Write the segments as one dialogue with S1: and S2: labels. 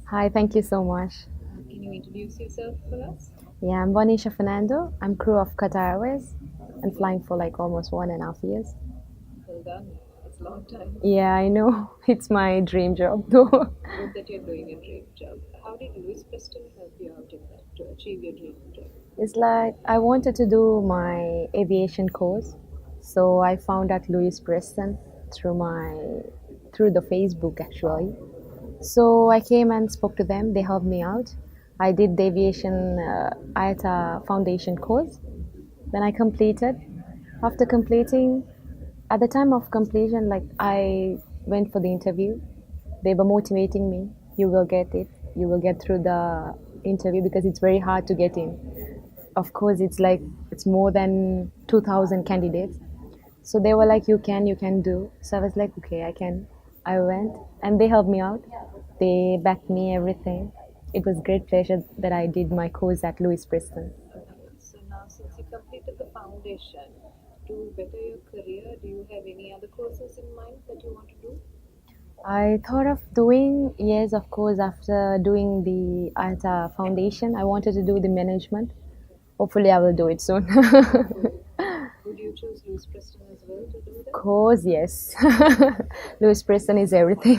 S1: Hi, thank you so much.
S2: Can you introduce yourself for us?
S1: Yeah, I'm Vanisha Fernando. I'm crew of Qatar Airways and flying for like almost 1.5 years.
S2: Well done. It's a long time.
S1: Yeah, I know. It's my dream job though.
S2: Good that you're doing a dream job. How did Louis Preston help you out in that to achieve your dream job?
S1: It's like I wanted to do my aviation course. So I found out LOUIS Preston through the Facebook actually. So I came and spoke to them. They helped me out. I did the aviation IATA Foundation course. Then I completed. After completing, at the time of completion, like I went for the interview. They were motivating me. You will get it. You will get through the interview because it's very hard to get in. Of course, it's more than 2,000 candidates. So they were like, you can do. So I was like, okay, I can. I went and they helped me out. They backed me everything. It was great pleasure that I did my course at LOUIS Preston.
S2: So now, since you completed the foundation, to better your career, do you have any other courses in mind that you want to do?
S1: I thought of doing, yes, of course, after doing the IATA Foundation, I wanted to do the management. Hopefully, I will do it soon.
S2: Would you choose Louis Preston as well to do
S1: Of
S2: that?
S1: course, yes. Louis Preston is everything.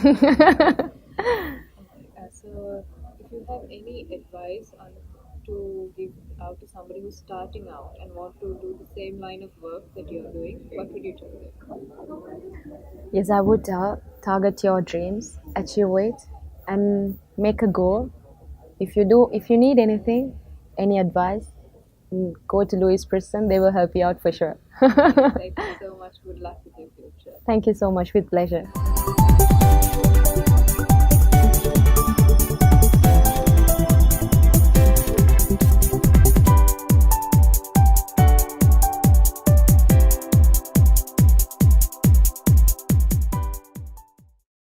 S2: So, if you have any advice on to give out to somebody who's starting out and want to do the same line of work that you're doing, what would you tell them?
S1: Yes, I would target your dreams, achieve it, and make a goal. If you need anything, any advice, go to Louis Preston. They will help you out for sure.
S2: Thank you so much. Good luck with your future.
S1: Thank you so much. With pleasure.